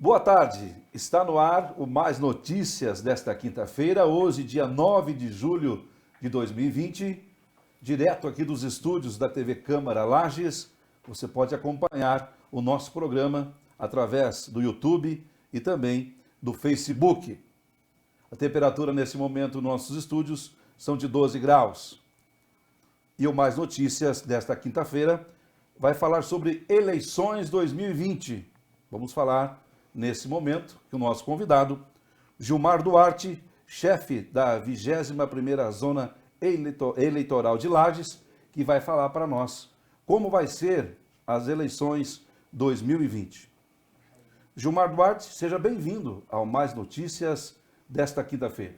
Boa tarde, está no ar o Mais Notícias desta quinta-feira, hoje dia 9 de julho de 2020, direto aqui dos estúdios da TV Câmara Lages. Você pode acompanhar o nosso programa através do YouTube e também do Facebook. A temperatura nesse momento nos nossos estúdios são de 12 graus. E o Mais Notícias desta quinta-feira vai falar sobre eleições 2020. Vamos falar nesse momento que o nosso convidado, Gilmar Duarte, chefe da 21ª Zona Eleitoral de Lages, que vai falar para nós como vai ser as eleições 2020. Gilmar Duarte, seja bem-vindo ao Mais Notícias desta quinta-feira.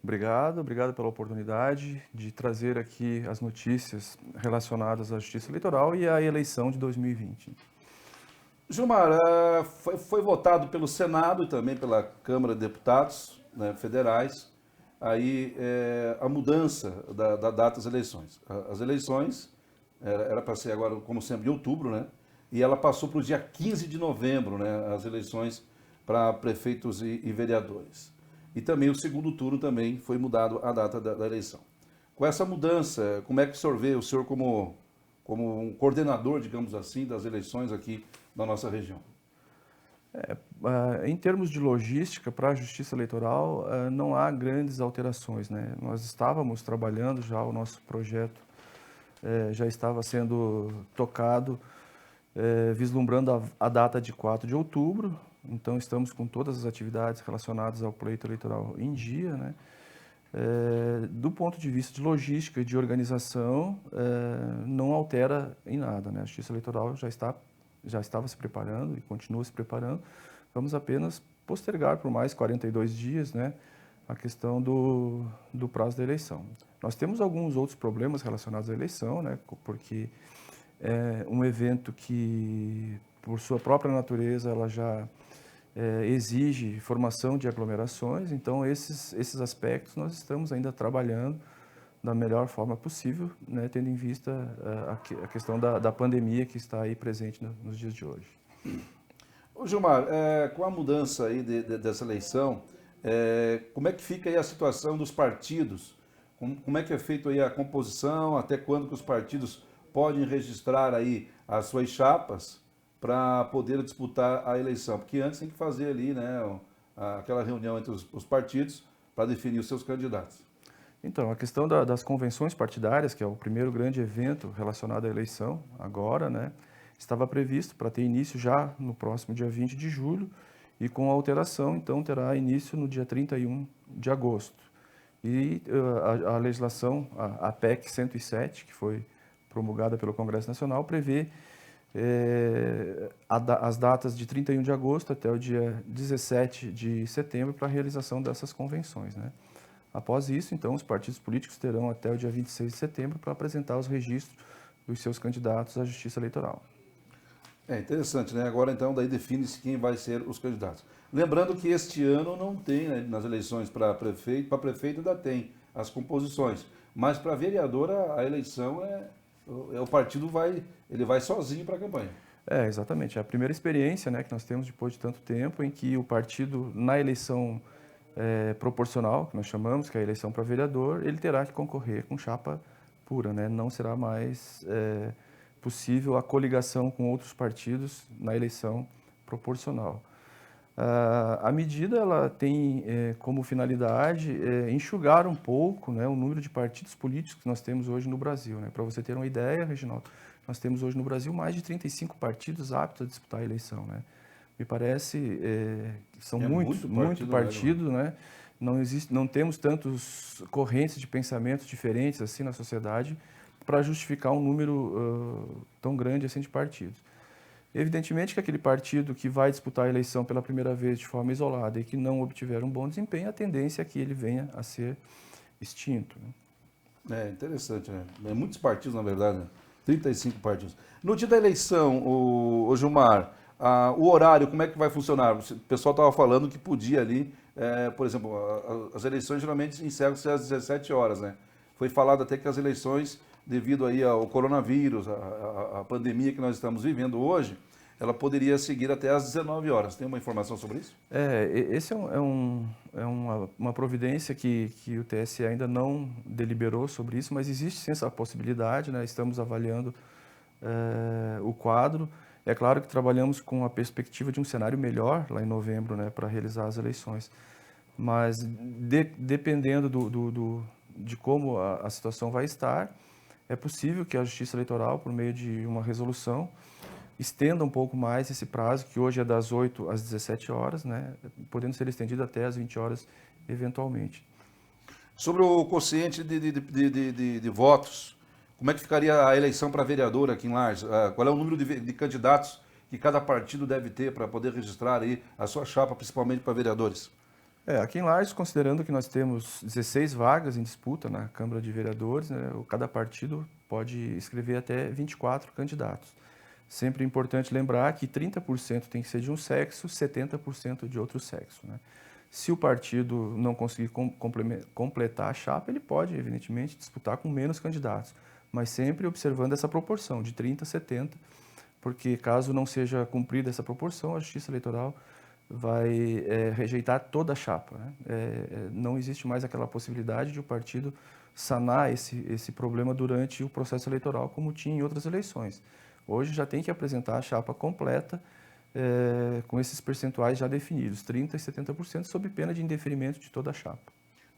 Obrigado pela oportunidade de trazer aqui as notícias relacionadas à Justiça Eleitoral e à eleição de 2020. Gilmar, foi votado pelo Senado e também pela Câmara de Deputados, né, federais, aí a mudança da data das eleições. As eleições era para ser agora, como sempre, em outubro, né? E ela passou para o dia 15 de novembro, né? As eleições para prefeitos e vereadores. E também o segundo turno também foi mudado a data da eleição. Com essa mudança, como é que o senhor como um coordenador, digamos assim, das eleições aqui na nossa região? Em termos de logística, para a Justiça Eleitoral, não há grandes alterações, né? Nós estávamos trabalhando já, o nosso projeto já estava sendo tocado, vislumbrando a data de 4 de outubro, então estamos com todas as atividades relacionadas ao pleito eleitoral em dia, né? Do ponto de vista de logística e de organização, não altera em nada, né? A Justiça Eleitoral já estava se preparando e continua se preparando. Vamos apenas postergar por mais 42 dias, né, a questão do prazo da eleição. Nós temos alguns outros problemas relacionados à eleição, né, porque é um evento que, por sua própria natureza, ela já exige formação de aglomerações, então esses aspectos nós estamos ainda trabalhando da melhor forma possível, né, tendo em vista a questão da pandemia que está aí presente nos dias de hoje. Ô Gilmar, com a mudança aí dessa eleição, como é que fica aí a situação dos partidos? Como é que é feito aí a composição? Até quando que os partidos podem registrar aí as suas chapas para poder disputar a eleição? Porque antes tem que fazer ali, né, aquela reunião entre os partidos para definir os seus candidatos. Então, a questão das convenções partidárias, que é o primeiro grande evento relacionado à eleição, agora, né, estava previsto para ter início já no próximo dia 20 de julho e com a alteração, então, terá início no dia 31 de agosto. E a legislação, a PEC 107, que foi promulgada pelo Congresso Nacional, prevê as datas de 31 de agosto até o dia 17 de setembro para a realização dessas convenções, né? Após isso, então, os partidos políticos terão até o dia 26 de setembro para apresentar os registros dos seus candidatos à Justiça Eleitoral. É interessante, né? Agora, então, daí define-se quem vai ser os candidatos. Lembrando que este ano não tem, né, nas eleições para prefeito ainda tem as composições, mas para vereadora a eleição o partido vai sozinho para a campanha. Exatamente. É a primeira experiência, né, que nós temos depois de tanto tempo em que o partido, na eleição proporcional, que nós chamamos, que é a eleição para vereador, ele terá que concorrer com chapa pura, né? Não será mais possível a coligação com outros partidos na eleição proporcional. A medida ela tem como finalidade enxugar um pouco, né, o número de partidos políticos que nós temos hoje no Brasil, né? Para você ter uma ideia, Reginaldo, nós temos hoje no Brasil mais de 35 partidos aptos a disputar a eleição, né? Me parece que são muito partidos, né? Não temos tantos correntes de pensamentos diferentes assim na sociedade para justificar um número tão grande assim de partidos. Evidentemente que aquele partido que vai disputar a eleição pela primeira vez de forma isolada e que não obtiver um bom desempenho, a tendência é que ele venha a ser extinto, né? Interessante, né? Muitos partidos, na verdade, né? 35 partidos. No dia da eleição, o Gilmar, o horário, como é que vai funcionar? O pessoal estava falando que podia ali por exemplo, as eleições geralmente encerram-se às 17 horas, né? Foi falado até que as eleições, devido aí ao coronavírus, a pandemia que nós estamos vivendo hoje, ela poderia seguir até às 19 horas. Tem uma informação sobre isso? Esse uma providência que o TSE ainda não deliberou sobre isso, mas existe sim essa possibilidade, né? Estamos avaliando o quadro. É claro que trabalhamos com a perspectiva de um cenário melhor lá em novembro, né, para realizar as eleições. Mas dependendo de como a situação vai estar, é possível que a Justiça Eleitoral, por meio de uma resolução, estenda um pouco mais esse prazo, que hoje é das 8 às 17 horas, né, podendo ser estendido até às 20 horas eventualmente. Sobre o quociente de votos, como é que ficaria a eleição para vereador aqui em Lages? Qual é o número de candidatos que cada partido deve ter para poder registrar aí a sua chapa, principalmente para vereadores? Aqui em Lages, considerando que nós temos 16 vagas em disputa na Câmara de Vereadores, né, cada partido pode escrever até 24 candidatos. Sempre é importante lembrar que 30% tem que ser de um sexo, 70% de outro sexo, né? Se o partido não conseguir completar a chapa, ele pode, evidentemente, disputar com menos candidatos, mas sempre observando essa proporção de 30 a 70, porque caso não seja cumprida essa proporção, a Justiça Eleitoral vai rejeitar toda a chapa, né? Não existe mais aquela possibilidade de o partido sanar esse problema durante o processo eleitoral, como tinha em outras eleições. Hoje já tem que apresentar a chapa completa, com esses percentuais já definidos, 30% e 70%, sob pena de indeferimento de toda a chapa.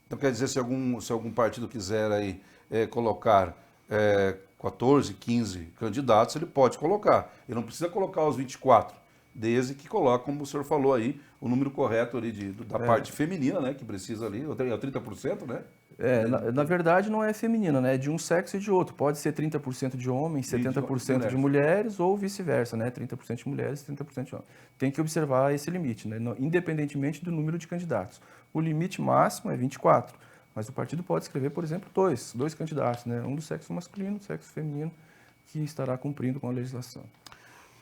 Então quer dizer, se algum partido quiser aí colocar 14, 15 candidatos, ele pode colocar. Ele não precisa colocar os 24, desde que coloque, como o senhor falou aí, o número correto ali da parte feminina, né, que precisa ali, é o 30%, né? Na verdade, não é feminina, né? É de um sexo e de outro. Pode ser 30% de homens, 70% de mulheres, ou vice-versa, né? 30% de mulheres, 30% de homens. Tem que observar esse limite, né? Independentemente do número de candidatos. O limite máximo é 24, mas o partido pode escrever, por exemplo, dois candidatos, né? Um do sexo masculino, do sexo feminino, que estará cumprindo com a legislação.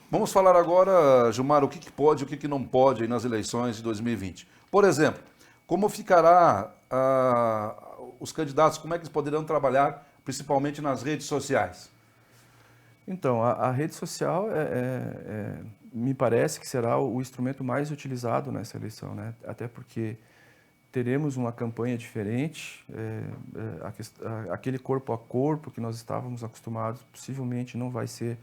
Vamos falar agora, Gilmar, o que pode e o que não pode aí nas eleições de 2020. Por exemplo, como ficará os candidatos, como é que eles poderão trabalhar, principalmente nas redes sociais? Então, a rede social me parece que será o instrumento mais utilizado nessa eleição, né? Até porque teremos uma campanha diferente, aquele corpo a corpo que nós estávamos acostumados possivelmente não vai ser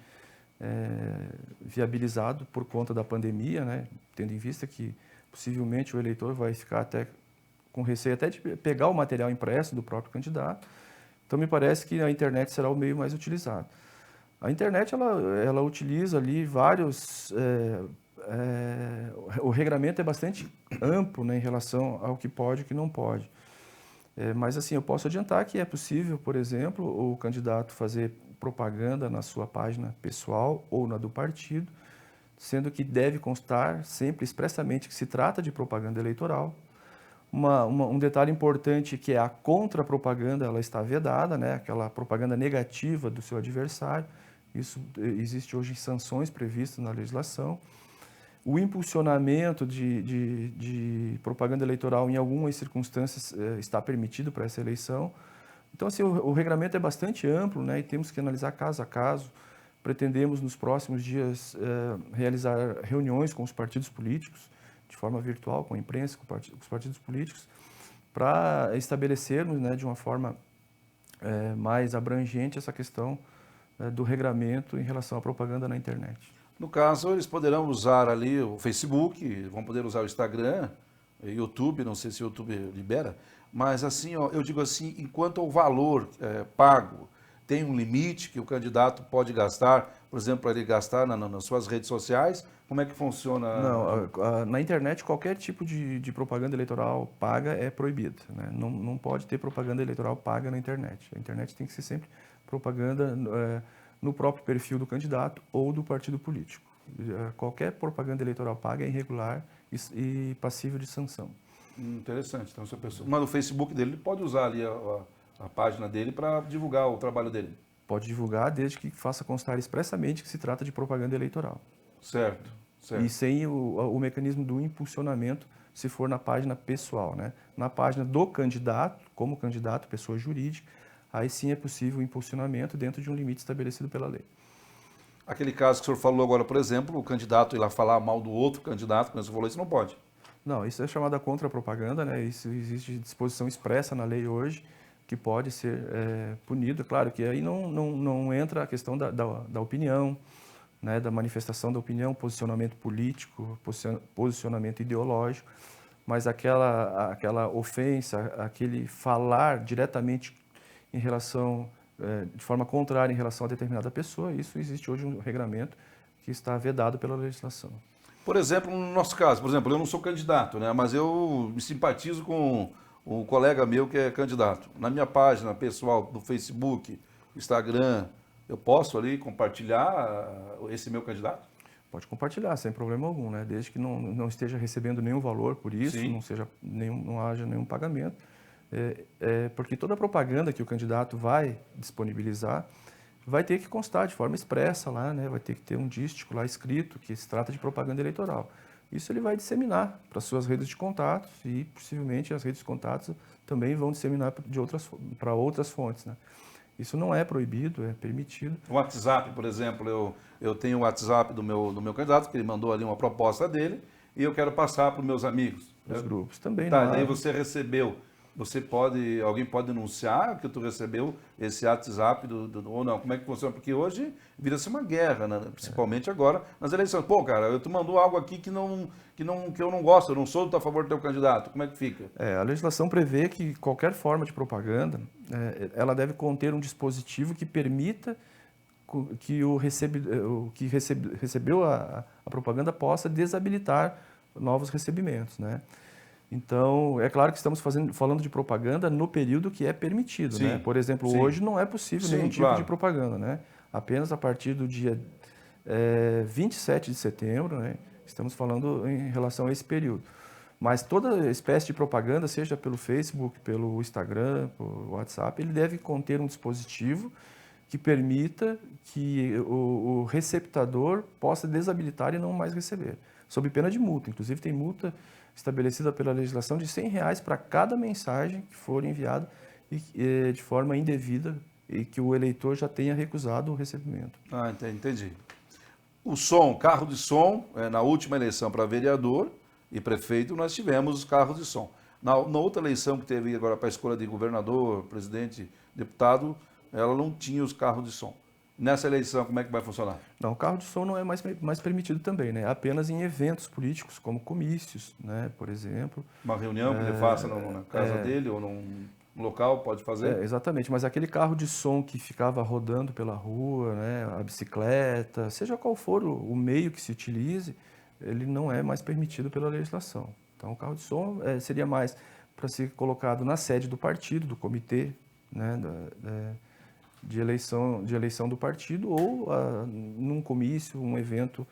viabilizado por conta da pandemia, né? Tendo em vista que possivelmente o eleitor vai ficar até com receio até de pegar o material impresso do próprio candidato. Então, me parece que a internet será o meio mais utilizado. A internet, ela utiliza ali vários... o regramento é bastante amplo, né, em relação ao que pode e o que não pode. Mas, assim, eu posso adiantar que é possível, por exemplo, o candidato fazer propaganda na sua página pessoal ou na do partido, sendo que deve constar sempre expressamente que se trata de propaganda eleitoral. Um detalhe importante que é a contrapropaganda, ela está vedada, né? Aquela propaganda negativa do seu adversário. Isso existe hoje sanções previstas na legislação. O impulsionamento de propaganda eleitoral em algumas circunstâncias está permitido para essa eleição. Então, assim, o regramento é bastante amplo, né? E temos que analisar caso a caso. Pretendemos, nos próximos dias, realizar reuniões com os partidos políticos, de forma virtual, com a imprensa, com os partidos políticos, para estabelecermos, né, de uma forma mais abrangente essa questão do regramento em relação à propaganda na internet. No caso, eles poderão usar ali o Facebook, vão poder usar o Instagram, YouTube, não sei se o YouTube libera, mas assim, ó, eu digo assim, enquanto o valor pago tem um limite que o candidato pode gastar, por exemplo, para ele gastar nas suas redes sociais, como é que funciona? Não, na internet qualquer tipo de propaganda eleitoral paga é proibido, né? Não pode ter propaganda eleitoral paga na internet. A internet tem que ser sempre propaganda no próprio perfil do candidato ou do partido político. Qualquer propaganda eleitoral paga é irregular e passível de sanção. Interessante. Então, se a pessoa... Mas no Facebook dele, ele pode usar ali a página dele para divulgar o trabalho dele? Pode divulgar, desde que faça constar expressamente que se trata de propaganda eleitoral. Certo, certo. E sem o mecanismo do impulsionamento se for na página pessoal, né? Na página do candidato, como candidato, pessoa jurídica, aí sim é possível o impulsionamento dentro de um limite estabelecido pela lei. Aquele caso que o senhor falou agora, por exemplo, o candidato ir lá falar mal do outro candidato, como o senhor falou, isso não pode. Não, isso é chamada contra-propaganda, né? Isso existe disposição expressa na lei hoje que pode ser punido. Claro que aí não entra a questão da opinião, né? Da manifestação da opinião, posicionamento político, posicionamento ideológico, mas aquela ofensa, aquele falar diretamente em relação, de forma contrária em relação a determinada pessoa, isso existe hoje um regramento que está vedado pela legislação. Por exemplo, no nosso caso, por exemplo, eu não sou candidato, né? Mas eu me simpatizo com um colega meu que é candidato. Na minha página pessoal do Facebook, Instagram, eu posso ali compartilhar esse meu candidato? Pode compartilhar, sem problema algum, né? Desde que não esteja recebendo nenhum valor por isso, Sim. não haja nenhum pagamento. Porque toda a propaganda que o candidato vai disponibilizar vai ter que constar de forma expressa lá, né? Vai ter que ter um dístico lá escrito que se trata de propaganda eleitoral. Isso ele vai disseminar para suas redes de contatos e possivelmente as redes de contatos também vão disseminar para outras fontes, né? Isso não é proibido, é permitido. O WhatsApp, por exemplo, eu tenho o WhatsApp do meu candidato, que ele mandou ali uma proposta dele, e eu quero passar para os meus amigos. Os grupos também Tá, não daí há. você recebeu, alguém pode denunciar que tu recebeu esse WhatsApp ou não? Como é que funciona? Porque hoje vira-se uma guerra, né? Principalmente agora nas eleições. Pô, cara, tu mandou algo aqui que eu não gosto, eu não sou a favor do teu candidato. Como é que fica? A legislação prevê que qualquer forma de propaganda, ela deve conter um dispositivo que permita que recebeu a propaganda possa desabilitar novos recebimentos, né? Então, é claro que estamos falando de propaganda no período que é permitido, Sim, né? Por exemplo, sim. hoje não é possível Sim, nenhum tipo claro. de propaganda, né? Apenas a partir do dia 27 de setembro, né? Estamos falando em relação a esse período. Mas toda espécie de propaganda, seja pelo Facebook, pelo Instagram, pelo WhatsApp, ele deve conter um dispositivo que permita que o receptador possa desabilitar e não mais receber, sob pena de multa. Inclusive, tem multa estabelecida pela legislação de R$100 para cada mensagem que for enviada de forma indevida e que o eleitor já tenha recusado o recebimento. Ah, entendi. O som, carro de som, na última eleição para vereador e prefeito, nós tivemos os carros de som. Na outra eleição que teve agora para a escolha de governador, presidente, deputado, ela não tinha os carros de som. Nessa eleição, como é que vai funcionar? Não, o carro de som não é mais permitido também, né? Apenas em eventos políticos, como comícios, né? Por exemplo. Uma reunião que ele faça na casa dele ou num local, pode fazer? Exatamente, mas aquele carro de som que ficava rodando pela rua, né? A bicicleta, seja qual for o meio que se utilize, ele não é mais permitido pela legislação. Então, o carro de som seria mais para ser colocado na sede do partido, do comitê, né? De eleição do partido ou num comício, um evento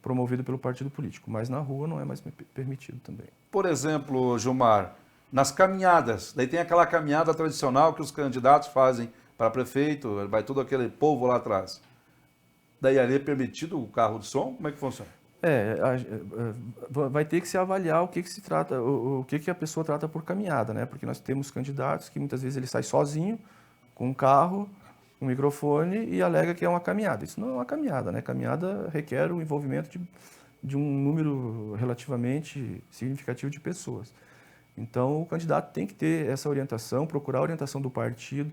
promovido pelo partido político. Mas na rua não é mais permitido também. Por exemplo, Gilmar, nas caminhadas, daí tem aquela caminhada tradicional que os candidatos fazem para prefeito, vai todo aquele povo lá atrás. Daí ali é permitido o carro de som? Como é que funciona? Vai ter que se avaliar o que se trata, o que a pessoa trata por caminhada, né? Porque nós temos candidatos que muitas vezes ele sai sozinho, com um carro, um microfone e alega que é uma caminhada. Isso não é uma caminhada, né? Caminhada requer o envolvimento de um número relativamente significativo de pessoas. Então, o candidato tem que ter essa orientação, procurar a orientação do partido.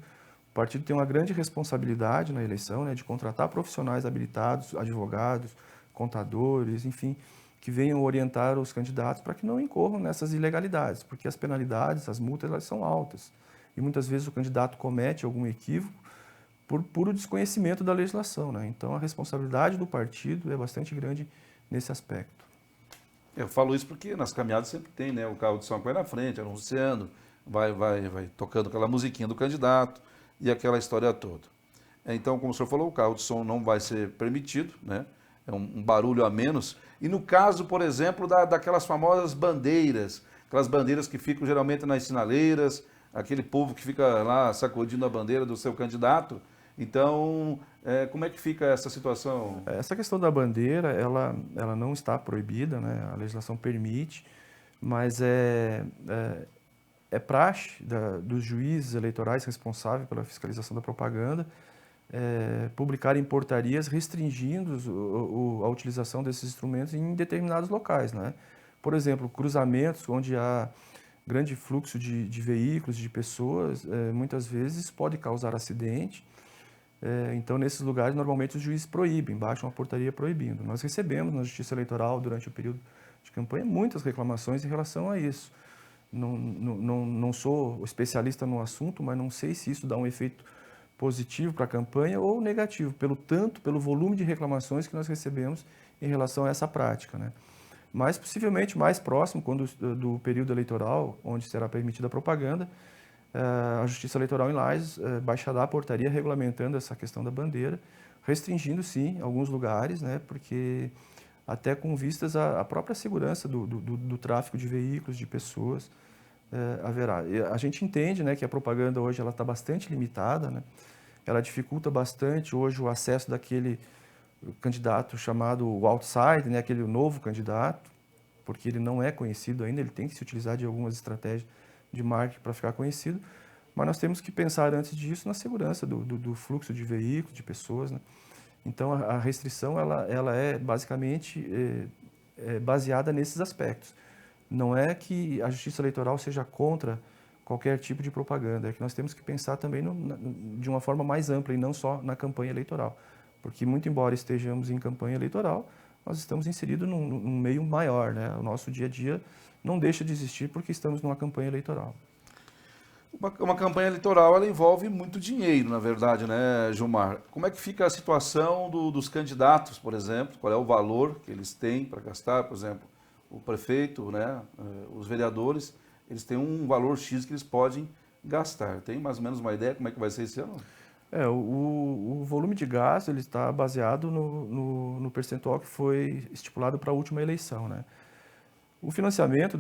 O partido tem uma grande responsabilidade na eleição, né, de contratar profissionais habilitados, advogados, contadores, enfim, que venham orientar os candidatos para que não incorram nessas ilegalidades, porque as penalidades, as multas, elas são altas. E muitas vezes o candidato comete algum equívoco por puro desconhecimento da legislação, né? Então, a responsabilidade do partido é bastante grande nesse aspecto. Eu falo isso porque nas caminhadas sempre tem, né? O carro de som que vai na frente, anunciando, vai tocando aquela musiquinha do candidato e aquela história toda. Então, como o senhor falou, o carro de som não vai ser permitido, né? É um barulho a menos. E no caso, por exemplo, daquelas famosas bandeiras, aquelas bandeiras que ficam geralmente nas sinaleiras, aquele povo que fica lá sacudindo a bandeira do seu candidato. Então, como é que fica essa situação? Essa questão da bandeira, ela não está proibida, né? A legislação permite. mas é praxe dos juízes eleitorais responsáveis pela fiscalização da propaganda publicarem portarias restringindo a utilização desses instrumentos em determinados locais, né? Por exemplo, cruzamentos onde há grande fluxo de veículos, de pessoas, muitas vezes pode causar acidente. Então, nesses lugares, normalmente os juízes proíbem, baixam uma portaria proibindo. Nós recebemos na Justiça Eleitoral, durante o período de campanha, muitas reclamações em relação a isso. Não sou especialista no assunto, mas não sei se isso dá um efeito positivo para a campanha ou negativo, pelo volume de reclamações que nós recebemos em relação a essa prática, né? Mas possivelmente mais próximo, do período eleitoral, onde será permitida a propaganda, a Justiça Eleitoral em Lages baixará a portaria regulamentando essa questão da bandeira, restringindo sim alguns lugares, né? Porque até com vistas à própria segurança do tráfego de veículos, de pessoas, haverá. A gente entende, né, que a propaganda hoje ela está bastante limitada, né? Ela dificulta bastante hoje o acesso daquele candidato chamado o outside, né, aquele novo candidato, porque ele não é conhecido ainda, ele tem que se utilizar de algumas estratégias de marketing para ficar conhecido, mas nós temos que pensar antes disso na segurança do fluxo de veículos, de pessoas, né? Então a restrição ela é basicamente baseada nesses aspectos. Não é que a Justiça Eleitoral seja contra qualquer tipo de propaganda, é que nós temos que pensar também de uma forma mais ampla e não só na campanha eleitoral. Porque, muito embora estejamos em campanha eleitoral, nós estamos inseridos num meio maior, né? O nosso dia a dia não deixa de existir porque estamos numa campanha eleitoral. Uma campanha eleitoral, ela envolve muito dinheiro, na verdade, né, Gilmar? Como é que fica a situação dos candidatos, por exemplo? Qual é o valor que eles têm para gastar? Por exemplo, o prefeito, né, os vereadores, eles têm um valor X que eles podem gastar. Tem mais ou menos uma ideia como é que vai ser esse ano? O volume de gasto ele está baseado no percentual que foi estipulado para a última eleição, né? O financiamento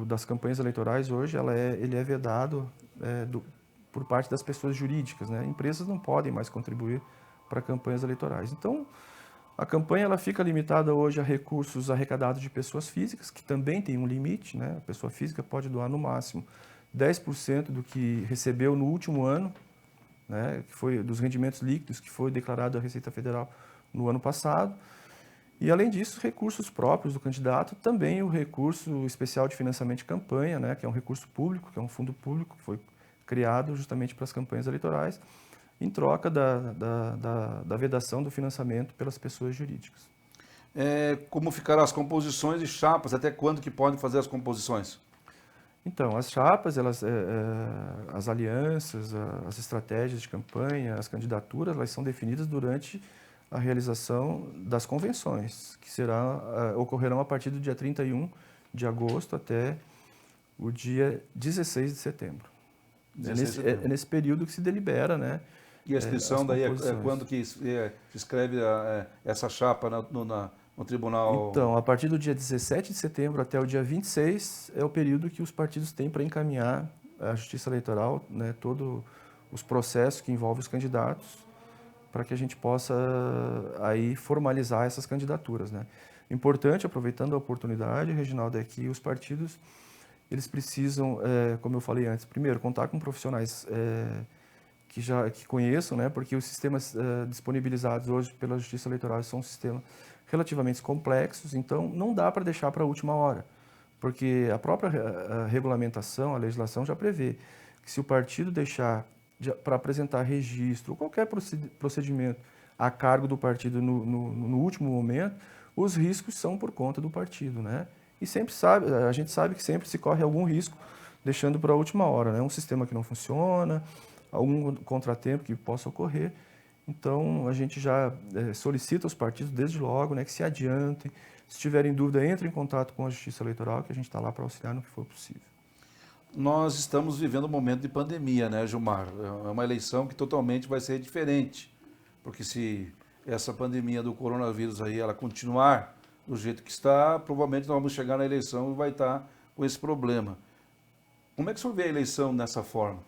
das campanhas eleitorais hoje ele é vedado por parte das pessoas jurídicas, né? Empresas não podem mais contribuir para campanhas eleitorais. Então, a campanha ela fica limitada hoje a recursos arrecadados de pessoas físicas, que também tem um limite, né? A pessoa física pode doar no máximo 10% do que recebeu no último ano, né? Que foi dos rendimentos líquidos que foi declarado à Receita Federal no ano passado. E, além disso, recursos próprios do candidato, também o recurso especial de financiamento de campanha, né, que é um recurso público, que é um fundo público, que foi criado justamente para as campanhas eleitorais, em troca da vedação do financiamento pelas pessoas jurídicas. Como ficarão as composições de chapas? Até quando que podem fazer as composições? Então, as chapas, as alianças, as estratégias de campanha, as candidaturas, elas são definidas durante a realização das convenções, que ocorrerão a partir do dia 31 de agosto até o dia 16 de setembro. É nesse período que se delibera, né? E a inscrição daí é quando que se escreve essa chapa no tribunal? Então, a partir do dia 17 de setembro até o dia 26 é o período que os partidos têm para encaminhar à Justiça Eleitoral, né, todos os processos que envolvem os candidatos, para que a gente possa aí formalizar essas candidaturas, né? Importante, aproveitando a oportunidade, Reginaldo, é que os partidos eles precisam, como eu falei antes, primeiro contar com profissionais que conheçam, né? Porque os sistemas disponibilizados hoje pela Justiça Eleitoral são sistemas relativamente complexos, então não dá para deixar para a última hora, porque a própria regulamentação, a legislação já prevê que se o partido deixar para apresentar registro, qualquer procedimento a cargo do partido no último momento, os riscos são por conta do partido, né? E a gente sabe que sempre se corre algum risco deixando para a última hora, né? Um sistema que não funciona, algum contratempo que possa ocorrer. Então, a gente já solicita aos partidos desde logo, né, que se adiantem. Se tiverem dúvida, entrem em contato com a Justiça Eleitoral, que a gente está lá para auxiliar no que for possível. Nós estamos vivendo um momento de pandemia, né, Gilmar? É uma eleição que totalmente vai ser diferente, porque se essa pandemia do coronavírus aí, ela continuar do jeito que está, provavelmente nós vamos chegar na eleição e vai estar com esse problema. Como é que o senhor vê a eleição dessa forma?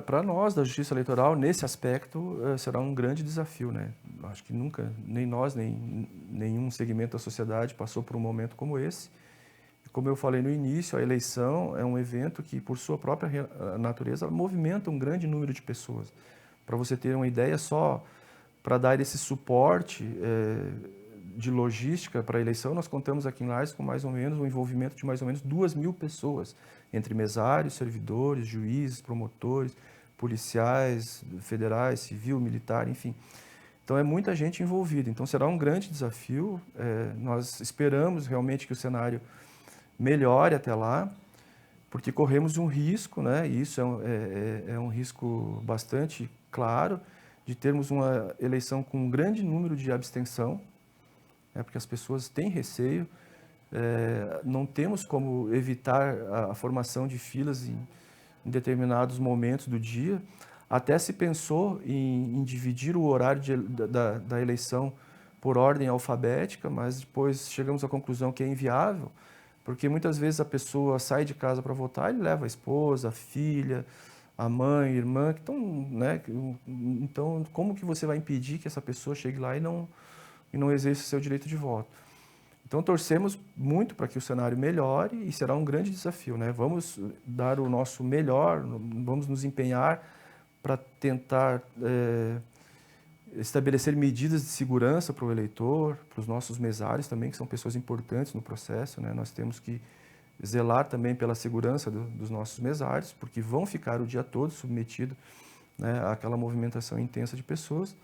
Para nós da Justiça Eleitoral, nesse aspecto, será um grande desafio, né? Acho que nunca, nem nós, nem nenhum segmento da sociedade passou por um momento como esse. Como eu falei no início, a eleição é um evento que, por sua própria natureza, movimenta um grande número de pessoas. Para você ter uma ideia, só para dar esse suporte de logística para a eleição, nós contamos aqui em Lages com mais ou menos um envolvimento de mais ou menos 2.000 pessoas, entre mesários, servidores, juízes, promotores, policiais, federais, civil, militar, enfim. Então é muita gente envolvida. Então será um grande desafio. Nós esperamos realmente que o cenário melhore até lá, porque corremos um risco, né? E isso é um risco bastante claro, de termos uma eleição com um grande número de abstenção, né? Porque as pessoas têm receio, não temos como evitar a formação de filas em determinados momentos do dia. Até se pensou em dividir o horário da eleição por ordem alfabética, mas depois chegamos à conclusão que é inviável, porque muitas vezes a pessoa sai de casa para votar e leva a esposa, a filha, a mãe, a irmã, que estão, né? Então, como que você vai impedir que essa pessoa chegue lá e não exerça o seu direito de voto? Então, torcemos muito para que o cenário melhore e será um grande desafio, né? Vamos dar o nosso melhor, vamos nos empenhar para tentar estabelecer medidas de segurança para o eleitor, para os nossos mesários também, que são pessoas importantes no processo, né? Nós temos que zelar também pela segurança dos nossos mesários, porque vão ficar o dia todo submetidos, né, àquela movimentação intensa de pessoas,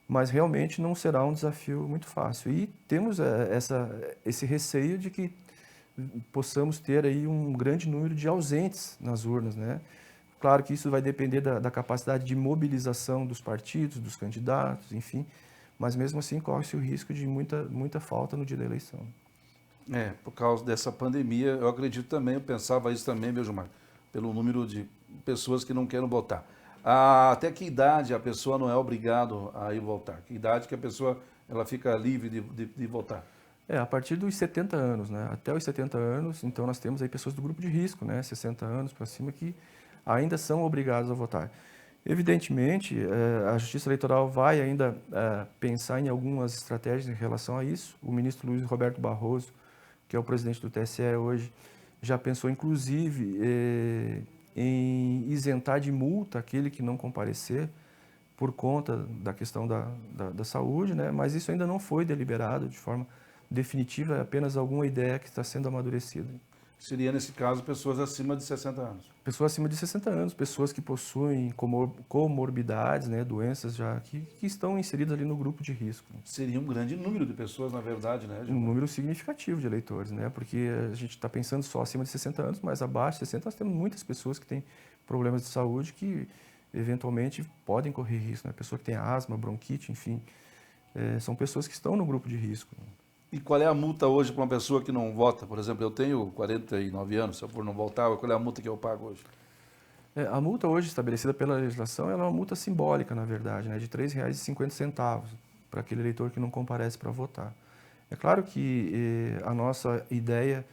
mas realmente não será um desafio muito fácil. E temos esse receio de que possamos ter aí um grande número de ausentes nas urnas, né? Claro que isso vai depender da capacidade de mobilização dos partidos, dos candidatos, enfim, mas mesmo assim corre-se o risco de muita falta no dia da eleição. Por causa dessa pandemia, eu acredito também, eu pensava isso também, meu Gilmar, pelo número de pessoas que não querem votar. Até que idade a pessoa não é obrigada a ir votar? Que idade que a pessoa ela fica livre de votar? A partir dos 70 anos, né? Até os 70 anos, então nós temos aí pessoas do grupo de risco, né? 60 anos para cima, que ainda são obrigados a votar. Evidentemente, a Justiça Eleitoral vai ainda pensar em algumas estratégias em relação a isso. O ministro Luiz Roberto Barroso, que é o presidente do TSE hoje, já pensou, inclusive, em isentar de multa aquele que não comparecer por conta da questão da saúde, né? Mas isso ainda não foi deliberado de forma definitiva, é apenas alguma ideia que está sendo amadurecida. Seria, nesse caso, pessoas acima de 60 anos. Pessoas acima de 60 anos, pessoas que possuem comorbidades, né, doenças já que estão inseridas ali no grupo de risco. Seria um grande número de pessoas, na verdade, né, Um número significativo de eleitores, né? Porque a gente está pensando só acima de 60 anos, mas abaixo de 60 nós temos muitas pessoas que têm problemas de saúde que eventualmente podem correr risco, né? Pessoa que tem asma, bronquite, enfim, são pessoas que estão no grupo de risco. E qual é a multa hoje para uma pessoa que não vota? Por exemplo, eu tenho 49 anos, se eu for não votar, qual é a multa que eu pago hoje? A multa hoje estabelecida pela legislação ela é uma multa simbólica, na verdade, né, de R$ 3,50 para aquele eleitor que não comparece para votar. É claro que a nossa ideia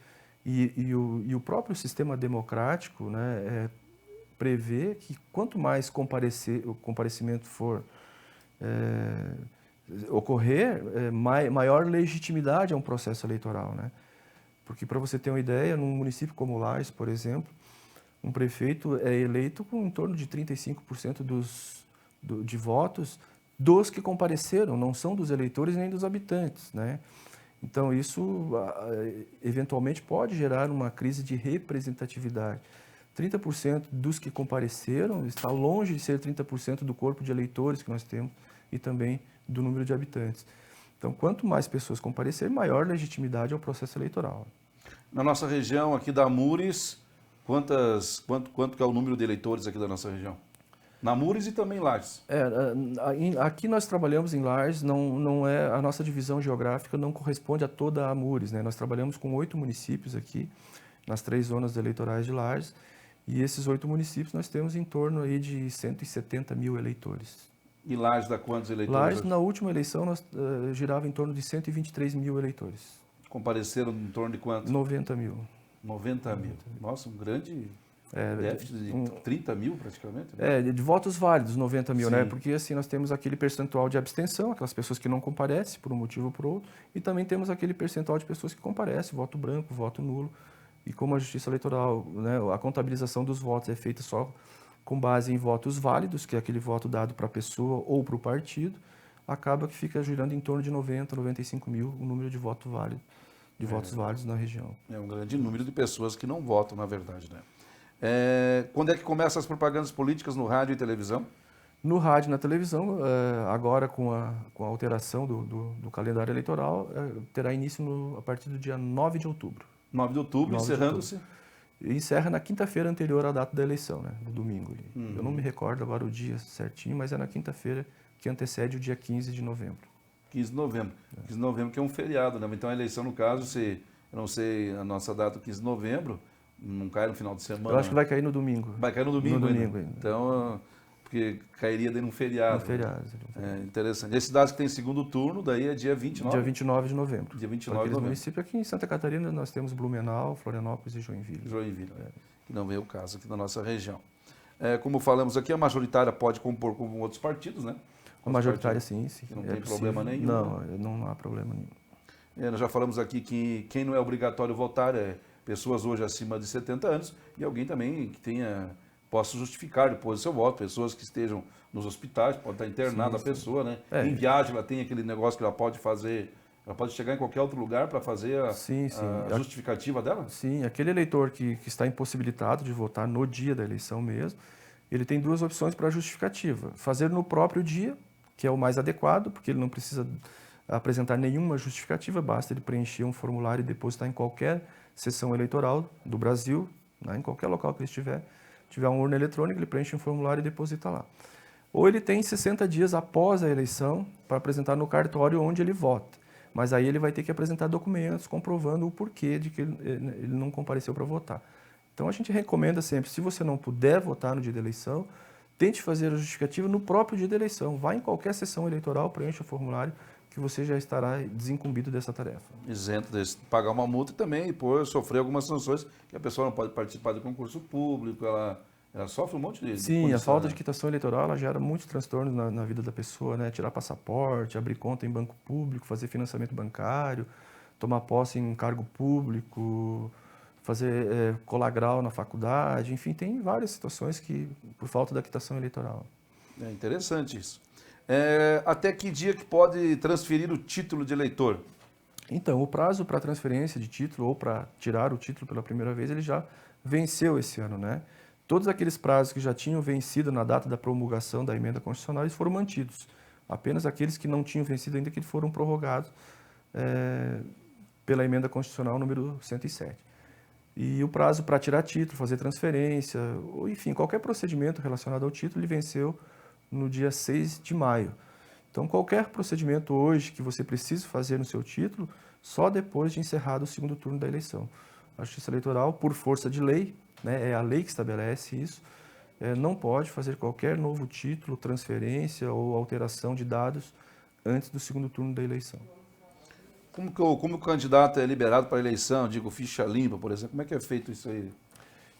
e o próprio sistema democrático, né, prevê que quanto mais o comparecimento for ocorrer, maior legitimidade é um processo eleitoral, né? Porque, para você ter uma ideia, num município como Lages, por exemplo, um prefeito é eleito com em torno de 35% de votos dos que compareceram, não são dos eleitores nem dos habitantes, né? Então, isso eventualmente pode gerar uma crise de representatividade. 30% dos que compareceram está longe de ser 30% do corpo de eleitores que nós temos e também do número de habitantes. Então, quanto mais pessoas comparecerem, maior legitimidade ao processo eleitoral. Na nossa região aqui da Mures, quanto que é o número de eleitores aqui da nossa região? Na Mures e também em Lages. Aqui nós trabalhamos em Lages, não é, a nossa divisão geográfica não corresponde a toda a Mures, né? Nós trabalhamos com 8 municípios aqui, nas 3 zonas eleitorais de Lages, e esses 8 municípios nós temos em torno aí de 170 mil eleitores. E Lages dá quantos eleitores? Lages, na última eleição, nós girava em torno de 123 mil eleitores. Compareceram em torno de quanto? 90 mil. 90 mil. Nossa, um grande Déficit de 30 mil praticamente? Né? De votos válidos, 90 mil, Sim. né? Porque assim nós temos aquele percentual de abstenção, aquelas pessoas que não comparecem por um motivo ou por outro, e também temos aquele percentual de pessoas que comparecem, voto branco, voto nulo. E como a Justiça Eleitoral, né, a contabilização dos votos é feita só com base em votos válidos, que é aquele voto dado para a pessoa ou para o partido, acaba que fica girando em torno de 90, 95 mil o número de votos válidos na região. É um grande número de pessoas que não votam, na verdade, né? Quando é que começam as propagandas políticas no rádio e televisão? No rádio e na televisão, agora com a alteração do calendário eleitoral, terá início a partir do dia 9 de outubro. 9 de outubro, encerrando-se? Encerra na quinta-feira anterior à data da eleição, né? No domingo. Eu não me recordo agora o dia certinho, mas é na quinta-feira que antecede o dia 15 de novembro. 15 de novembro. 15 de novembro que é um feriado, né? Então a eleição, no caso, eu não sei a nossa data, 15 de novembro, não cai no final de semana. Eu acho que vai cair no domingo. Vai cair no domingo, ainda. Então, porque cairia daí num feriado. No feriado. Interessante. E as cidades que tem segundo turno, daí é dia 29? Dia 29 de novembro. Dia 29 de novembro. Municípios aqui em Santa Catarina nós temos Blumenau, Florianópolis e Joinville. Que não veio o caso aqui na nossa região. Como falamos aqui, a majoritária pode compor com outros partidos, né? A majoritária, sim. Que não tem problema nenhum. Não há problema nenhum. Nós já falamos aqui que quem não é obrigatório votar é pessoas hoje acima de 70 anos e alguém também que possa justificar depois o seu voto, pessoas que estejam nos hospitais, pode estar internada a pessoa, né? Em viagem ela tem aquele negócio que ela pode fazer, ela pode chegar em qualquer outro lugar para fazer a justificativa dela? Sim, aquele eleitor que está impossibilitado de votar no dia da eleição mesmo, ele tem duas opções para a justificativa. Fazer no próprio dia, que é o mais adequado, porque ele não precisa apresentar nenhuma justificativa, basta ele preencher um formulário e depositar em qualquer sessão eleitoral do Brasil, né, em qualquer local que ele estiver, tiver uma urna eletrônica, ele preenche um formulário e deposita lá. Ou ele tem 60 dias após a eleição para apresentar no cartório onde ele vota. Mas aí ele vai ter que apresentar documentos comprovando o porquê de que ele não compareceu para votar. Então a gente recomenda sempre, se você não puder votar no dia da eleição, tente fazer a justificativa no próprio dia da eleição. Vá em qualquer sessão eleitoral, preencha o formulário, que você já estará desincumbido dessa tarefa. Isento de pagar uma multa e também depois sofrer algumas sanções, que a pessoa não pode participar do concurso público, ela sofre um monte de Sim, condição, a falta né? de quitação eleitoral ela gera muitos transtornos na vida da pessoa, né? Tirar passaporte, abrir conta em banco público, fazer financiamento bancário, tomar posse em cargo público, fazer colar grau na faculdade, enfim, tem várias situações que por falta da quitação eleitoral. É interessante isso. Até que dia que pode transferir o título de eleitor? Então, o prazo para transferência de título ou para tirar o título pela primeira vez, ele já venceu esse ano, né? Todos aqueles prazos que já tinham vencido na data da promulgação da emenda constitucional, eles foram mantidos. Apenas aqueles que não tinham vencido ainda que foram prorrogados pela emenda constitucional número 107. E o prazo para tirar título, fazer transferência, ou enfim, qualquer procedimento relacionado ao título, ele venceu no dia 6 de maio. Então, qualquer procedimento hoje que você precise fazer no seu título, só depois de encerrado o segundo turno da eleição. A Justiça Eleitoral, por força de lei, né, é a lei que estabelece isso, não pode fazer qualquer novo título, transferência ou alteração de dados antes do segundo turno da eleição. Como o candidato é liberado para a eleição, digo, ficha limpa, por exemplo, como é que é feito isso aí?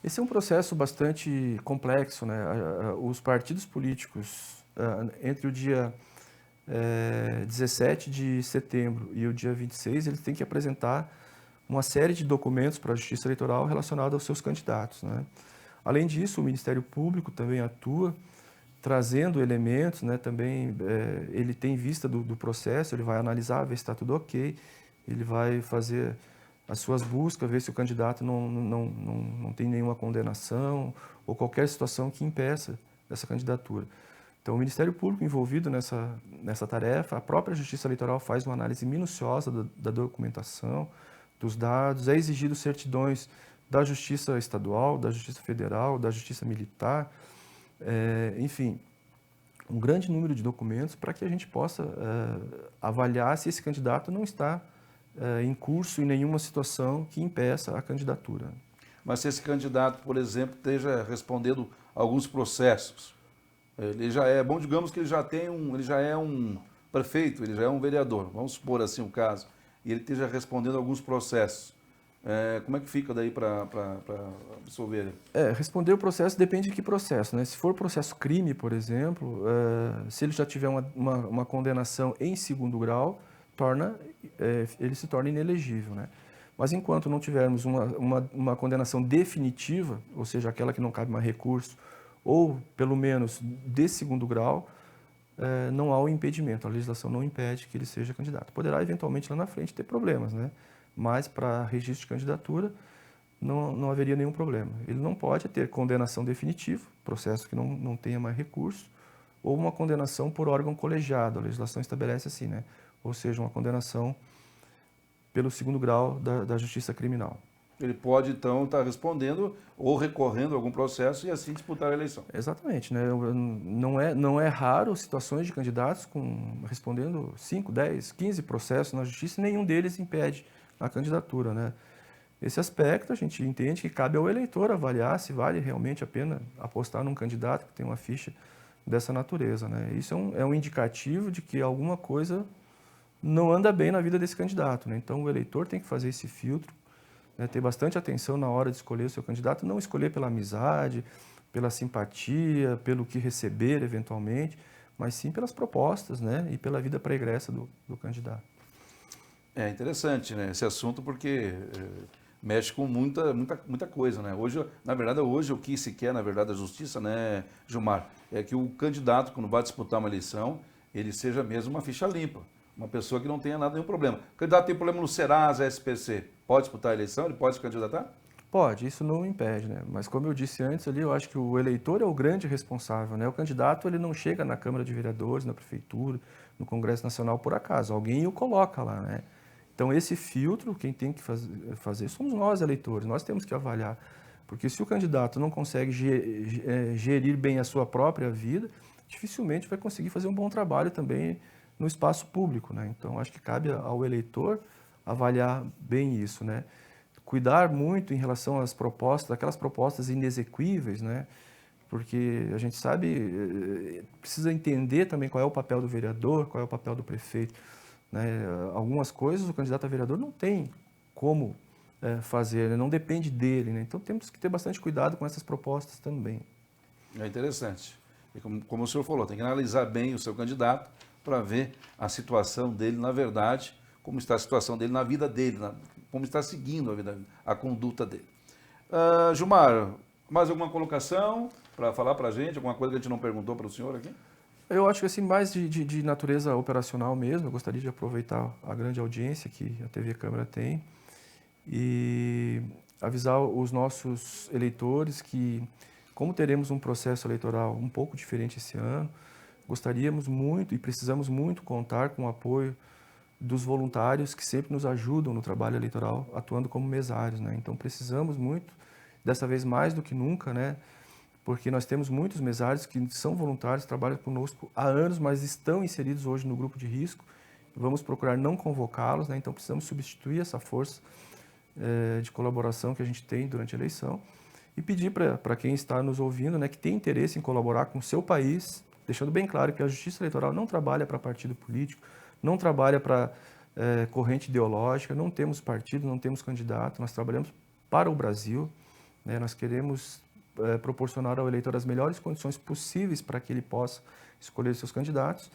Esse é um processo bastante complexo, né? Os partidos políticos, entre o dia 17 de setembro e o dia 26, eles têm que apresentar uma série de documentos para a Justiça Eleitoral relacionados aos seus candidatos, né? Além disso, o Ministério Público também atua trazendo elementos, né? Também ele tem vista do processo, ele vai analisar, ver se está tudo ok, ele vai fazer as suas buscas, ver se o candidato não tem nenhuma condenação ou qualquer situação que impeça essa candidatura. Então, o Ministério Público envolvido nessa tarefa, a própria Justiça Eleitoral faz uma análise minuciosa da documentação, dos dados, é exigido certidões da Justiça Estadual, da Justiça Federal, da Justiça Militar, enfim, um grande número de documentos para que a gente possa avaliar se esse candidato não está em curso em nenhuma situação que impeça a candidatura. Mas se esse candidato, por exemplo, esteja respondendo alguns processos, ele já é, bom, digamos que ele já é um prefeito, ele já é um vereador, vamos supor assim o caso, e ele esteja respondendo alguns processos. como é que fica daí para absolver? Responder o processo depende de que processo, né? Se for processo crime, por exemplo, se ele já tiver uma condenação em segundo grau, ele se torna inelegível, né? Mas enquanto não tivermos uma condenação definitiva, ou seja, aquela que não cabe mais recurso, ou pelo menos de segundo grau, não há o impedimento, a legislação não impede que ele seja candidato. Poderá eventualmente lá na frente ter problemas, né? Mas para registro de candidatura não haveria nenhum problema. Ele não pode ter condenação definitiva, processo que não tenha mais recurso, ou uma condenação por órgão colegiado, a legislação estabelece assim, né? Ou seja, uma condenação pelo segundo grau da justiça criminal. Ele pode, então, estar respondendo ou recorrendo a algum processo e assim disputar a eleição. Exatamente, né? Não é raro situações de candidatos respondendo 5, 10, 15 processos na justiça e nenhum deles impede a candidatura, né? Esse aspecto a gente entende que cabe ao eleitor avaliar se vale realmente a pena apostar num candidato que tem uma ficha dessa natureza, né? Isso é um indicativo de que alguma coisa não anda bem na vida desse candidato, né? Então o eleitor tem que fazer esse filtro, né? Ter bastante atenção na hora de escolher o seu candidato, não escolher pela amizade, pela simpatia, pelo que receber eventualmente, mas sim pelas propostas, né? E pela vida pregressa do candidato. É interessante, né, esse assunto porque mexe com muita coisa, né? Hoje, na verdade, o que se quer, na verdade, da justiça, né, Gilmar, é que o candidato, quando vai disputar uma eleição, ele seja mesmo uma ficha limpa, uma pessoa que não tenha nenhum problema. O candidato tem problema no Serasa, SPC, pode disputar a eleição? Ele pode se candidatar? Pode, isso não impede, né? Mas como eu disse antes ali, eu acho que o eleitor é o grande responsável, né? O candidato, ele não chega na Câmara de Vereadores, na Prefeitura, no Congresso Nacional por acaso, alguém o coloca lá, né? Então esse filtro, quem tem que fazer somos nós, eleitores, nós temos que avaliar. Porque se o candidato não consegue gerir bem a sua própria vida, dificilmente vai conseguir fazer um bom trabalho também no espaço público, né? Então acho que cabe ao eleitor avaliar bem isso, né? Cuidar muito em relação às propostas, aquelas propostas inexequíveis, né? Porque a gente sabe, precisa entender também qual é o papel do vereador, qual é o papel do prefeito, né? Algumas coisas o candidato a vereador não tem como fazer, né? Não depende dele, né? Então temos que ter bastante cuidado com essas propostas também. É interessante. E como o senhor falou, tem que analisar bem o seu candidato para ver a situação dele, na verdade, como está a situação dele na vida dele, como está seguindo a conduta dele. Gilmar, mais alguma colocação para falar para a gente? Alguma coisa que a gente não perguntou para o senhor aqui? Eu acho que assim, mais de natureza operacional mesmo, eu gostaria de aproveitar a grande audiência que a TV Câmara tem e avisar os nossos eleitores que, como teremos um processo eleitoral um pouco diferente esse ano, gostaríamos muito e precisamos muito contar com o apoio dos voluntários que sempre nos ajudam no trabalho eleitoral, atuando como mesários, né? Então precisamos muito, dessa vez mais do que nunca, né? Porque nós temos muitos mesários que são voluntários, trabalham conosco há anos, mas estão inseridos hoje no grupo de risco. Vamos procurar não convocá-los, né? Então precisamos substituir essa força de colaboração que a gente tem durante a eleição e pedir para quem está nos ouvindo, né, que tem interesse em colaborar com o seu país, deixando bem claro que a Justiça Eleitoral não trabalha para partido político, não trabalha para corrente ideológica, não temos partido, não temos candidato, nós trabalhamos para o Brasil, né? Nós queremos proporcionar ao eleitor as melhores condições possíveis para que ele possa escolher seus candidatos.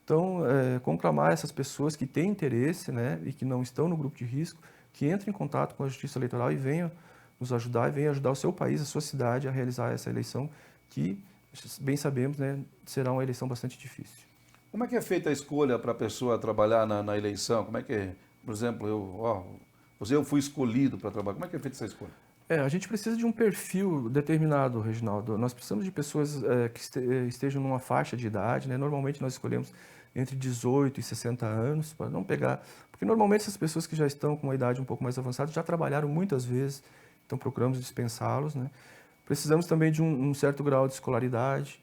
Então, conclamar essas pessoas que têm interesse, né, e que não estão no grupo de risco, que entrem em contato com a Justiça Eleitoral e venham nos ajudar e venham ajudar o seu país, a sua cidade a realizar essa eleição que, bem sabemos, né, será uma eleição bastante difícil. Como é que é feita a escolha para a pessoa trabalhar na eleição? Como é que é? Por exemplo, eu fui escolhido para trabalhar. Como é que é feita essa escolha? A gente precisa de um perfil determinado, Reginaldo. Nós precisamos de pessoas que estejam numa faixa de idade, né? Normalmente nós escolhemos entre 18 e 60 anos, para não pegar... Porque normalmente essas pessoas que já estão com uma idade um pouco mais avançada já trabalharam muitas vezes, então procuramos dispensá-los, né? Precisamos também de um certo grau de escolaridade.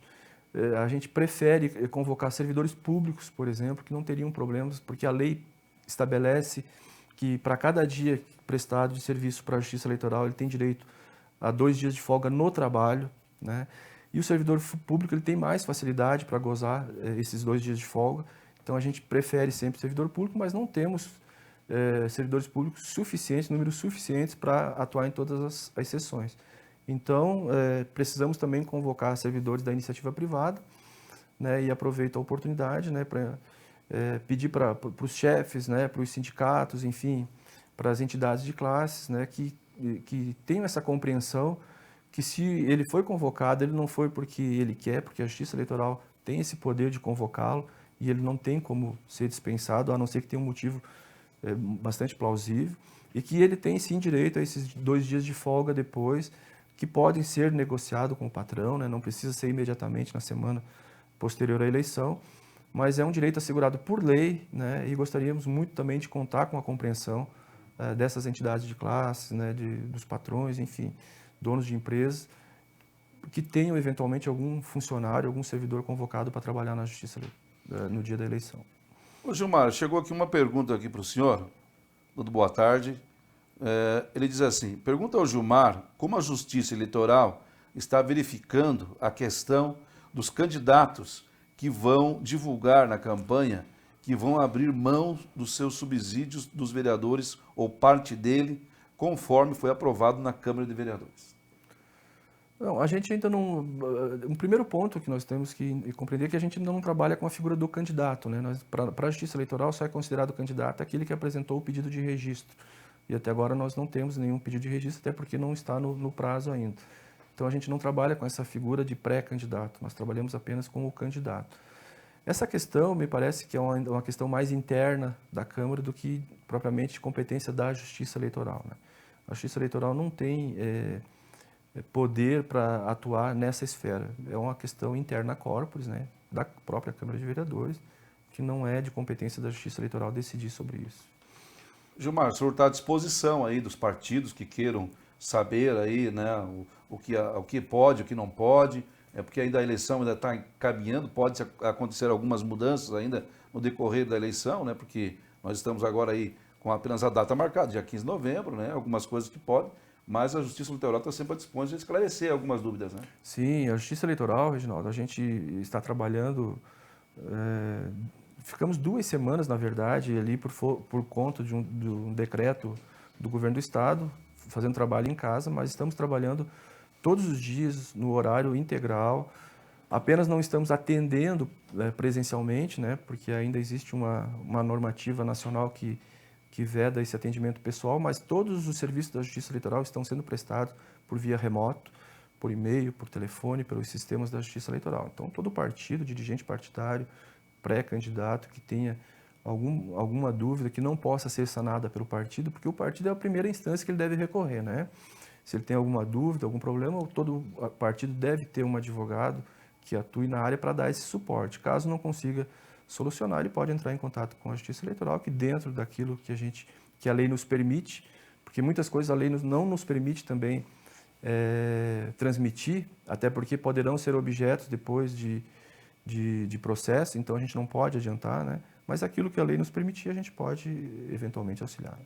A gente prefere convocar servidores públicos, por exemplo, que não teriam problemas, porque a lei estabelece que para cada dia prestado de serviço para a Justiça Eleitoral, ele tem direito a 2 dias de folga no trabalho, né? E o servidor público ele tem mais facilidade para gozar esses 2 dias de folga. Então a gente prefere sempre servidor público, mas não temos servidores públicos suficientes, números suficientes para atuar em todas as sessões. Então, precisamos também convocar servidores da iniciativa privada, né, e aproveito a oportunidade, né, para pedir para os chefes, né, para os sindicatos, enfim, para as entidades de classes, né, que tenham essa compreensão que se ele foi convocado, ele não foi porque ele quer, porque a Justiça Eleitoral tem esse poder de convocá-lo e ele não tem como ser dispensado, a não ser que tenha um motivo bastante plausível, e que ele tem sim direito a esses 2 dias de folga depois, que podem ser negociados com o patrão, né, não precisa ser imediatamente na semana posterior à eleição, mas é um direito assegurado por lei, né, e gostaríamos muito também de contar com a compreensão dessas entidades de classe, né, dos patrões, enfim, donos de empresas, que tenham eventualmente algum funcionário, algum servidor convocado para trabalhar na justiça no dia da eleição. Ô Gilmar, chegou aqui uma pergunta aqui para o senhor, tudo boa tarde. Ele diz assim, pergunta ao Gilmar como a Justiça Eleitoral está verificando a questão dos candidatos que vão divulgar na campanha, que vão abrir mão dos seus subsídios dos vereadores ou parte dele, conforme foi aprovado na Câmara de Vereadores. Não, a gente ainda não... Um primeiro ponto que nós temos que compreender é que a gente ainda não trabalha com a figura do candidato, né? Para a Justiça Eleitoral só é considerado candidato aquele que apresentou o pedido de registro. E até agora nós não temos nenhum pedido de registro, até porque não está no prazo ainda. Então a gente não trabalha com essa figura de pré-candidato, nós trabalhamos apenas com o candidato. Essa questão me parece que é uma questão mais interna da Câmara do que propriamente de competência da Justiça Eleitoral, né? A Justiça Eleitoral não tem poder para atuar nessa esfera. É uma questão interna corporis, né, da própria Câmara de Vereadores, que não é de competência da Justiça Eleitoral decidir sobre isso. Gilmar, o senhor está à disposição aí dos partidos que queiram saber aí, né, o que pode, o que não pode, porque ainda a eleição ainda está caminhando, pode acontecer algumas mudanças ainda no decorrer da eleição, né, porque nós estamos agora aí com apenas a data marcada, dia 15 de novembro, né, algumas coisas que podem, mas a Justiça Eleitoral está sempre à disposição de esclarecer algumas dúvidas, né? Sim, a Justiça Eleitoral, Reginaldo, a gente está trabalhando, ficamos 2 semanas, na verdade, ali por conta de um decreto do governo do Estado, fazendo trabalho em casa, mas estamos trabalhando todos os dias no horário integral, apenas não estamos atendendo presencialmente, né, porque ainda existe uma normativa nacional que veda esse atendimento pessoal, mas todos os serviços da Justiça Eleitoral estão sendo prestados por via remoto, por e-mail, por telefone, pelos sistemas da Justiça Eleitoral. Então, todo partido, dirigente partidário, pré-candidato que tenha alguma dúvida que não possa ser sanada pelo partido, porque o partido é a primeira instância que ele deve recorrer, né? Se ele tem alguma dúvida, algum problema, todo partido deve ter um advogado que atue na área para dar esse suporte. Caso não consiga solucionar, ele pode entrar em contato com a Justiça Eleitoral, que dentro daquilo que a lei nos permite, porque muitas coisas a lei não nos permite também transmitir, até porque poderão ser objetos depois de processo, então a gente não pode adiantar, né? Mas aquilo que a lei nos permitir, a gente pode eventualmente auxiliar.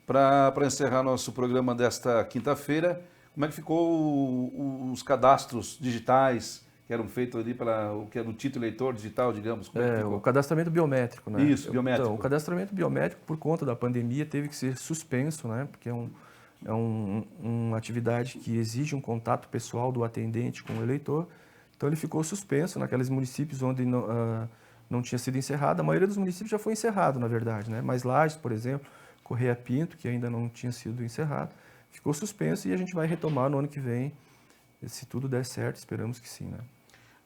Para encerrar nosso programa desta quinta-feira, como é que ficou os cadastros digitais que eram feitos ali o que era o título eleitor digital, digamos? Como é que ficou? O cadastramento biométrico, né? Isso, biométrico. Então, o cadastramento biométrico, por conta da pandemia, teve que ser suspenso, né? Porque é uma atividade que exige um contato pessoal do atendente com o eleitor. Então, ele ficou suspenso naqueles municípios onde não tinha sido encerrado. A maioria dos municípios já foi encerrado, na verdade, né? Mas Lages, por exemplo, Correia Pinto, que ainda não tinha sido encerrado, ficou suspenso e a gente vai retomar no ano que vem, se tudo der certo, esperamos que sim, né?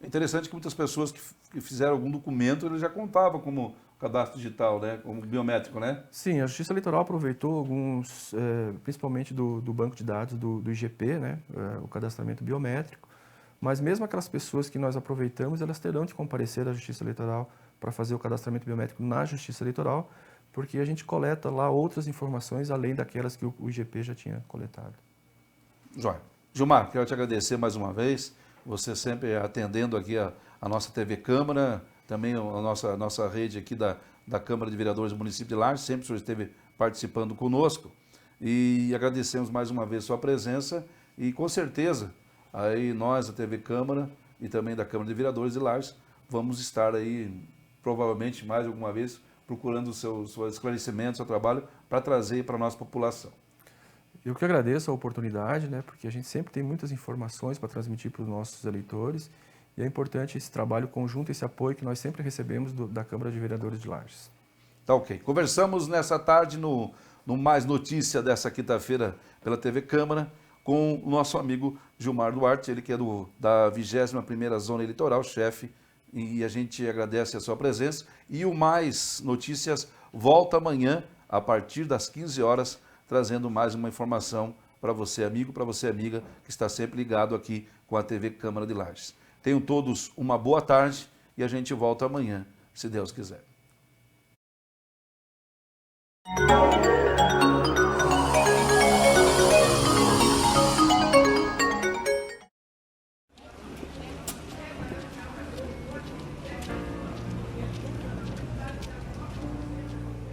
É interessante que muitas pessoas que fizeram algum documento, ele já contava como cadastro digital, né? Como biométrico, né? Sim, a Justiça Eleitoral aproveitou alguns, principalmente do banco de dados do IGP, né? O cadastramento biométrico, mas mesmo aquelas pessoas que nós aproveitamos, elas terão de comparecer à Justiça Eleitoral para fazer o cadastramento biométrico na Justiça Eleitoral, porque a gente coleta lá outras informações além daquelas que o IGP já tinha coletado. Joia. Gilmar, quero te agradecer mais uma vez, você sempre atendendo aqui a nossa TV Câmara, também a nossa rede aqui da Câmara de Vereadores do município de Lages, sempre o senhor esteve participando conosco, e agradecemos mais uma vez sua presença, e com certeza, aí nós, a TV Câmara, e também da Câmara de Vereadores de Lages, vamos estar aí, provavelmente mais alguma vez, procurando o seu esclarecimento, o seu trabalho, para trazer para a nossa população. Eu que agradeço a oportunidade, né, porque a gente sempre tem muitas informações para transmitir para os nossos eleitores e é importante esse trabalho conjunto, esse apoio que nós sempre recebemos da Câmara de Vereadores de Lages. Tá ok. Conversamos nessa tarde no Mais Notícia dessa quinta-feira pela TV Câmara com o nosso amigo Gilmar Duarte, ele que é da 21ª Zona Eleitoral, chefe, e a gente agradece a sua presença. E o Mais Notícias volta amanhã, a partir das 15 horas, trazendo mais uma informação para você, amigo, para você, amiga, que está sempre ligado aqui com a TV Câmara de Lages. Tenham todos uma boa tarde e a gente volta amanhã, se Deus quiser.